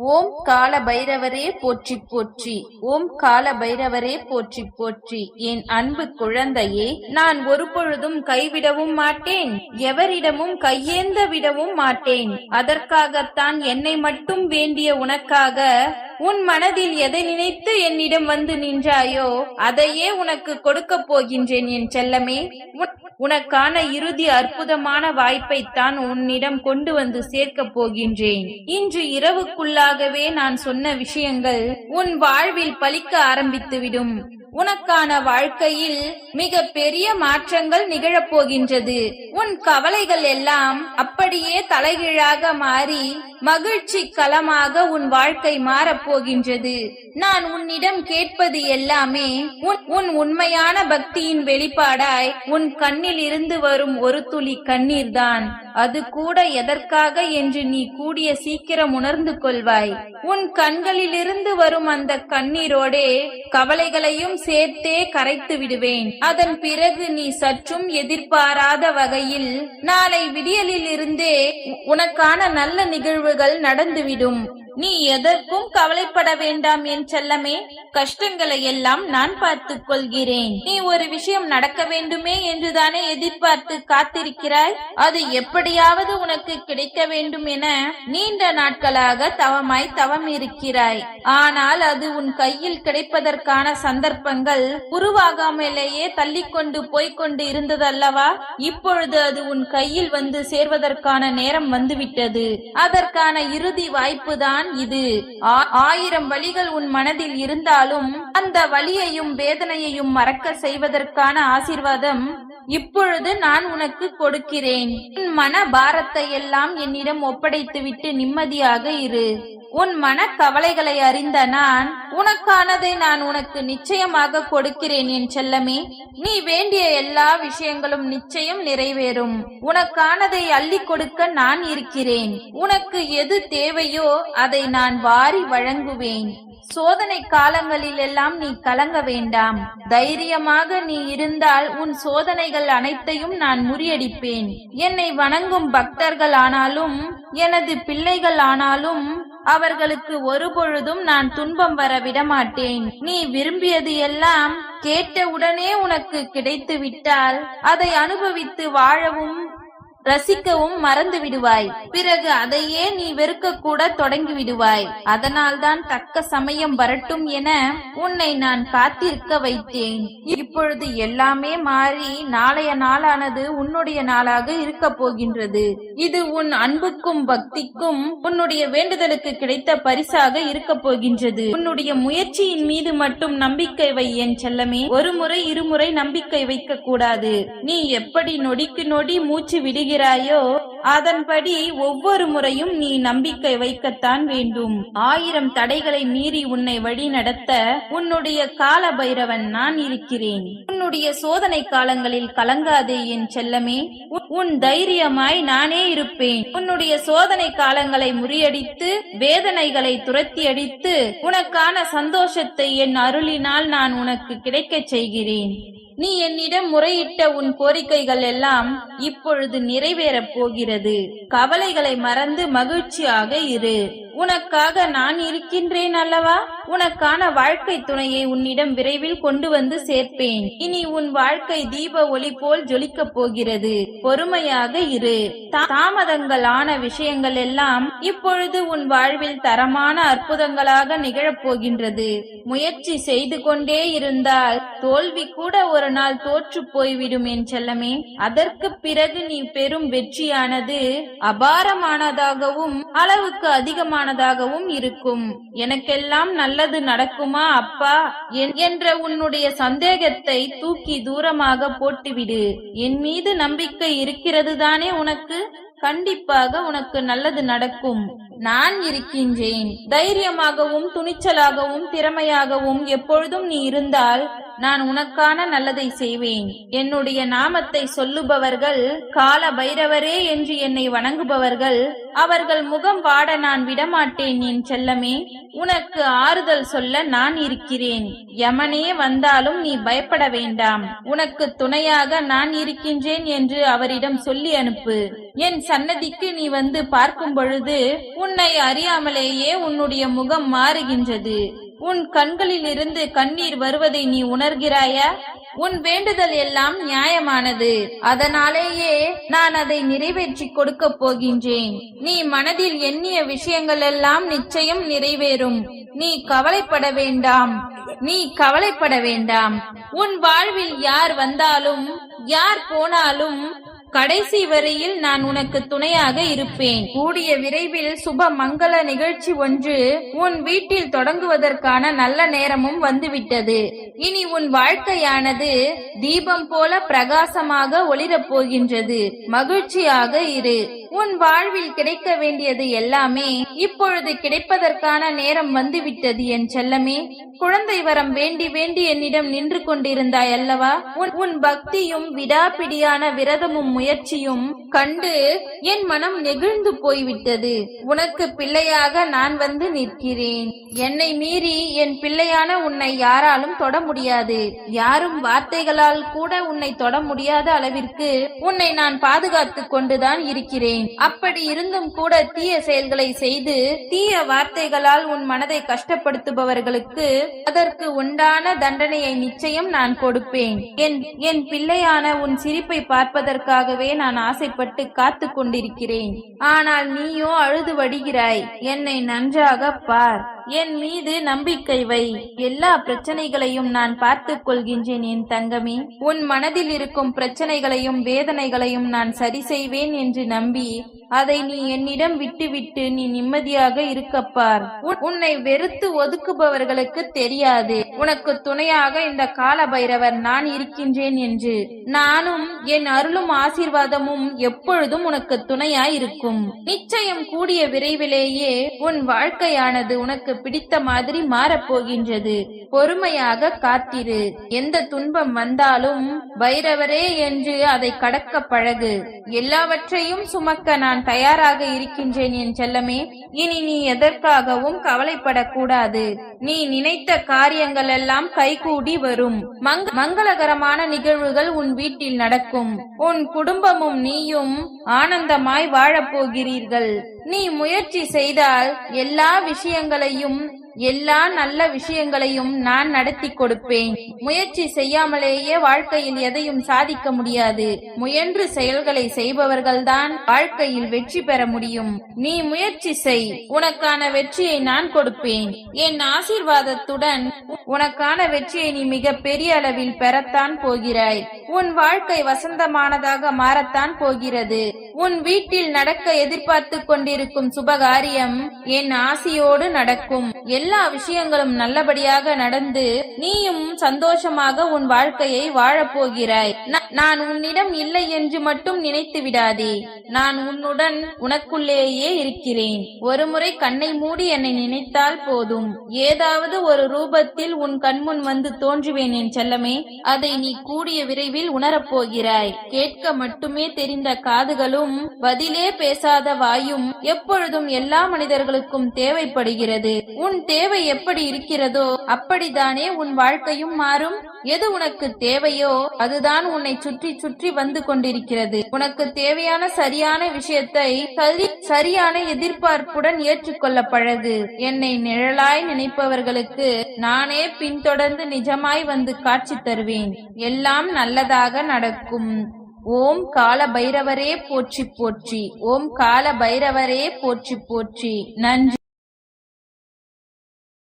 ஓம் கால பைரவரே போற்றி போற்றி. ஓம் கால பைரவரே போற்றி போற்றி. என் அன்பு குழந்தையே, நான் ஒரு பொழுதும் கைவிடவும் மாட்டேன், எவரிடமும் கையேந்த விடவும் மாட்டேன். அதற்காகத்தான் என்னை மட்டும் வேண்டிய உனக்காக உன் மனதில் எதை நினைத்து என்னிடம் வந்து நின்றாயோ அதையே உனக்கு கொடுக்க போகின்றேன் என் செல்லமே. உனக்கான இறுதி அற்புதமான வாய்ப்பைத்தான் உன்னிடம் கொண்டு வந்து சேர்க்க போகின்றேன். இன்று இரவுக்குள்ளாகவே நான் சொன்ன விஷயங்கள் உன் வாழ்வில் பலிக்க ஆரம்பித்துவிடும். உனக்கான வாழ்க்கையில் மிக பெரிய மாற்றங்கள் நிகழப்போகின்றது. உன் கவலைகள் எல்லாம் அப்படியே தலைகீழாக மாறி மகிழ்ச்சி களமாக உன் வாழ்க்கை மாறப்போகின்றது. நான் உன்னிடம் கேட்பது எல்லாமே உன் உண்மையான பக்தியின் வெளிப்பாடாய் உன் கண்ணில் இருந்து வரும் ஒரு துளி கண்ணீர் தான். அது கூட எதற்காக என்று நீ கூடிய சீக்கிரம் உணர்ந்து கொள்வாய். உன் கண்களில் இருந்து வரும் அந்த கண்ணீரோடே கவலைகளையும் சேர்த்தே கரைத்து விடுவேன். அதன் பிறகு நீ சற்றும் எதிர்பாராத வகையில் நாளை விடியலில் இருந்தே உனக்கான நல்ல நிகழ்வுகள் நடந்துவிடும். நீ எதற்கும் கவலைப்பட வேண்டாம் என் செல்லமே. கஷ்டங்களை எல்லாம் நான் பார்த்துக் கொள்கிறேன். நீ ஒரு விஷயம் நடக்க வேண்டுமே என்றுதானே எதிர்பார்த்து காத்திருக்கிறாய். அது எப்படியாவது உனக்கு கிடைக்க வேண்டும் என நீண்ட நாட்களாக தவம் இருக்கிறாய். ஆனால் அது உன் கையில் கிடைப்பதற்கான சந்தர்ப்பங்கள் உருவாகாமலேயே தள்ளிக்கொண்டு போய்கொண்டு இருந்ததல்லவா? இப்பொழுது அது உன் கையில் வந்து சேர்வதற்கான நேரம் வந்துவிட்டது. அதற்கான இறுதி வாய்ப்பு தான் இது. 1000 வழிகள் உன் மனதில் இருந்தாலும் அந்த வலியையும் வேதனையையும் மறக்க செய்வதற்கான ஆசீர்வாதம் இப்பொழுது நான் உனக்கு கொடுக்கிறேன். உன் மன பாரத்தை எல்லாம் என்னிடம் ஒப்படைத்துவிட்டு நிம்மதியாக இரு. உன் மன கவலைகளை அறிந்த நான் உனக்கானதை நான் உனக்கு நிச்சயமாக கொடுக்கிறேன் என் செல்லமே. நீ வேண்டிய எல்லா விஷயங்களும் நிச்சயம் நிறைவேறும். உனக்கானதை அள்ளி கொடுக்க நான் இருக்கிறேன். உனக்கு எது தேவையோ அதை நான் வாரி வழங்குவேன். சோதனை காலங்களில் எல்லாம் நீ கலங்க வேண்டாம். தைரியமாக நீ இருந்தால் உன் சோதனைகள் அனைத்தையும் நான் முறியடிப்பேன். என்னை வணங்கும் பக்தர்கள் ஆனாலும் எனது பிள்ளைகள் ஆனாலும் அவர்களுக்கு ஒருபொழுதும் நான் துன்பம் வர விடமாட்டேன். நீ விரும்பியது எல்லாம் கேட்டவுடனே உனக்கு கிடைத்து விட்டால் அதை அனுபவித்து வாழவும் ரசிக்கவும் மறந்து விடுவாய். பிறகு அதையே நீ வெறுக்க கூட தொடங்கி விடுவாய். அதனால்தான் தக்க சமயம் வரட்டும் என உன்னை நான் காத்திருக்க வைத்தேன். இப்பொழுது எல்லாமே மாறி நாளைய நாளானது உன்னுடைய நாளாக இருக்க போகின்றது. இது உன் அன்புக்கும் பக்திக்கும் உன்னுடைய வேண்டுதலுக்கு கிடைத்த பரிசாக இருக்க போகின்றது. உன்னுடைய முயற்சியின் மீது மட்டும் நம்பிக்கை வை என் செல்லமே. ஒரு முறை இருமுறை நம்பிக்கை வைக்க கூடாது. நீ எப்படி நொடிக்கு நொடி மூச்சு விடுகிறாய் அதன்படி ஒவ்வொரு முறையும் நீ நம்பிக்கை வைக்கத்தான் வேண்டும். 1000 தடைகளை மீறி உன்னை வழி நடத்த உன்னுடைய கால பைரவன் நான் இருக்கிறேன். உன்னுடைய சோதனை காலங்களில் கலங்காதே என் செல்லமே. உன் தைரியமாய் நானே இருப்பேன். உன்னுடைய சோதனை காலங்களை முறியடித்து வேதனைகளை துரத்தி அடித்து உனக்கான சந்தோஷத்தை என் அருளினால் நான் உனக்கு கிடைக்கச் செய்கிறேன். நீ என்னிடம் முறையிட்ட உன் கோரிக்கைகள் எல்லாம் இப்பொழுது நிறைவேறப் போகிறது. கவலைகளை மறந்து மகிழ்ச்சியாக இரு. உனக்காக நான் இருக்கின்றேன் அல்லவா? உனக்கான வாழ்க்கை துணையை உன்னிடம் விரைவில் கொண்டு வந்து சேர்ப்பேன். இனி உன் வாழ்க்கை தீப ஒளி போல் ஜொலிக்கப் போகிறது. பொறுமையாக இரு. தாமதங்கள் ஆன விஷயங்கள் எல்லாம் இப்பொழுது உன் வாழ்வில் தரமான அற்புதங்களாக நிகழப்போகின்றது. முயற்சி செய்து கொண்டே இருந்தால் தோல்வி கூட ஒரு நாள் தோற்று போய்விடும் என் செல்லமே. அதற்கு பிறகு நீ பெறும் வெற்றியானது அபாரமானதாகவும் அளவுக்கு அதிகமானதாகவும் இருக்கும். எனக்கெல்லாம் நல்லது நடக்குமா அப்பா என்ற உன்னுடைய சந்தேகத்தை தூக்கி தூரமாக போட்டுவிடு. என் மீது நம்பிக்கை இருக்கிறது தானே உனக்கு? கண்டிப்பாக உனக்கு நல்லது நடக்கும். நான் இருக்கின்றேன். தைரியமாகவும் துணிச்சலாகவும் திறமையாகவும் எப்பொழுதும் நீ இருந்தால் நான் உனக்கான நல்லதை செய்வேன். என்னுடைய நாமத்தை சொல்லுபவர்கள், கால பைரவரே என்று என்னை வணங்குபவர்கள், அவர்கள் முகம் வாட நான் விடமாட்டேன். என் செல்லமே, உனக்கு ஆறுதல் சொல்ல நான் இருக்கிறேன். யமனே வந்தாலும் நீ பயப்பட வேண்டாம். உனக்கு துணையாக நான் இருக்கின்றேன் என்று அவரிடம் சொல்லி அனுப்பு. என் சன்னதிக்கு நீ வந்து பார்க்கும் பொழுது உன்னை அறியாமலேயே உன்னுடைய முகம் மாறுகின்றது. உன் கண்களில் இருந்து கண்ணீர் வருவதை நீ உணர்கிறாயா? உன் வேண்டுதல் எல்லாம் நியாயமானது. அதனாலேயே நான் அதை நிறைவேற்றி கொடுக்க போகின்றேன். நீ மனதில் எண்ணிய விஷயங்கள் எல்லாம் நிச்சயம் நிறைவேறும். நீ கவலைப்பட வேண்டாம். உன் வாழ்வில் யார் வந்தாலும் யார் போனாலும் கடைசி வரையில் நான் உனக்கு துணையாக இருப்பேன். கூடிய விரைவில் சுப மங்கள நிகழ்ச்சி ஒன்று உன் வீட்டில் தொடங்குவதற்கான நல்ல நேரமும் வந்துவிட்டது. இனி உன் வாழ்க்கையானது தீபம் போல பிரகாசமாக ஒளிரப் போகின்றது. மகிழ்ச்சியாக இரு. உன் வாழ்வில் கிடைக்க வேண்டியது எல்லாமே இப்பொழுது கிடைப்பதற்கான நேரம் வந்துவிட்டது. என் செல்லமே, குழந்தை வரம் வேண்டி வேண்டி என்னிடம் நின்று கொண்டிருந்தாய் அல்லவா? உன் பக்தியும் விடாப்பிடியான விரதமும் முயற்சியும் கண்டு என் மனம் நெகிழ்ந்து போய்விட்டது. உனக்கு பிள்ளையாக நான் வந்து நிற்கிறேன். என்னை மீறி என் பிள்ளையான உன்னை யாராலும் தொட முடியாது. யாரும் வார்த்தைகளால் கூட உன்னை தொட முடியாத அளவிற்கு உன்னை நான் பாதுகாத்துக் கொண்டுதான் இருக்கிறேன். அப்படி இருந்தும் கூட தீய செயல்களை செய்து தீய வார்த்தைகளால் உன் மனதை கஷ்டப்படுத்துபவர்களுக்கு அதற்கு உண்டான தண்டனையை நிச்சயம் நான் கொடுப்பேன். என் பிள்ளையான உன் சிரிப்பை பார்ப்பதற்காகவே நான் ஆசைப்பட்டு காத்து கொண்டிருக்கிறேன். ஆனால் நீயோ அழுது வடிகிறாய். என்னை நன்றாக பார். என் மீது நம்பிக்கை வை. எல்லா பிரச்சனைகளையும் நான் பார்த்துக் கொள்கின்றேன். என் தங்கமே, உன் மனதில் இருக்கும் பிரச்சனைகளையும் வேதனைகளையும் நான் சரி செய்வேன் என்று நம்பி அதை நீ என்னிடம் விட்டுவிட்டு நீ நிம்மதியாக இருக்கப்பார். உன்னை வெறுத்து ஒதுக்குபவர்களுக்கு தெரியாது உனக்கு துணையாக இந்த கால பைரவர் நான் இருக்கின்றேன் என்று. நானும் என் அருளும் ஆசீர்வாதமும் எப்பொழுதும் உனக்கு துணையாய் இருக்கும். நிச்சயம் கூடிய விரைவிலேயே உன் வாழ்க்கையானது உனக்கு பிடித்த மாதிரி மாறப்போகின்றது. பொறுமையாக காத்திரு. எந்த துன்பம் வந்தாலும் பைரவரே என்று அதை கடக்க பழகு. எல்லாவற்றையும் சுமக்க நான் தயாராக இருக்கின்றேன். என் செல்லமே, இனி நீ எதற்காகவும் கவலைப்படக்கூடாது. நீ நினைத்த காரியங்கள் எல்லாம் கைகூடி வரும். மங்களகரமான நிகழ்வுகள் உன் வீட்டில் நடக்கும். உன் குடும்பமும் நீயும் ஆனந்தமாய் வாழப்போகிறீர்கள். நீ முயற்சி செய்தால் எல்லா நல்ல விஷயங்களையும் நான் நடத்தி கொடுப்பேன். முயற்சி செய்யாமலேயே வாழ்க்கையில் எதையும் சாதிக்க முடியாது. முயன்று செயல்களை செய்பவர்கள்தான் வாழ்க்கையில் வெற்றி பெற முடியும். நீ முயற்சி செய். உனக்கான வெற்றியை நான் கொடுப்பேன். என் ஆசீர்வாதத்துடன் உனக்கான வெற்றியை நீ மிக பெரிய அளவில் பெறத்தான் போகிறாய். உன் வாழ்க்கை வசந்தமானதாக மாறத்தான் போகிறது. உன் வீட்டில் நடக்க எதிர்பார்த்து கொண்டிருக்கும் சுபகாரியம் என் ஆசியோடு நடக்கும். எல்லா விஷயங்களும் நல்லபடியாக நடந்து நீயும் சந்தோஷமாக உன் வாழ்க்கையை வாழப்போகிறாய். நான் உன்னிடம் இல்லை என்று மட்டும் நினைத்து விடாதே. நான் உன்னுடன் உனக்குள்ளேயே இருக்கிறேன். ஒருமுறை கண்ணை மூடி என்னை நினைத்தால் போதும், ஏதாவது ஒரு ரூபத்தில் உன் கண்முன் வந்து தோன்றுவேன். என் செல்லமே, அதை நீ கூடிய விரைவில் உணரப்போகிறாய். கேட்க மட்டுமே தெரிந்த காதுகளும் பதிலே பேசாத வாயும் எப்பொழுதும் எல்லா மனிதர்களுக்கும் தேவைப்படுகிறது. உன் தேவை எப்படி இருக்கிறதோ அப்படித்தானே உன் வாழ்க்கையும் மாறும். எது உனக்கு தேவையோ அதுதான் உன்னை சுற்றி சுற்றி வந்து கொண்டிருக்கிறது. உனக்கு தேவையான சரியான விஷயத்தை சரியான எதிர்பார்ப்புடன் ஏற்றுக்கொள்ள பழகு. என்னை நிழலாய் நினைப்பவர்களுக்கு நானே பின்தொடர்ந்து நிஜமாய் வந்து காட்சி தருவேன். எல்லாம் நல்லதாக நடக்கும். ஓம் கால பைரவரே போற்றி போற்றி. ஓம் கால பைரவரே போற்றி போற்றி. நன்றி.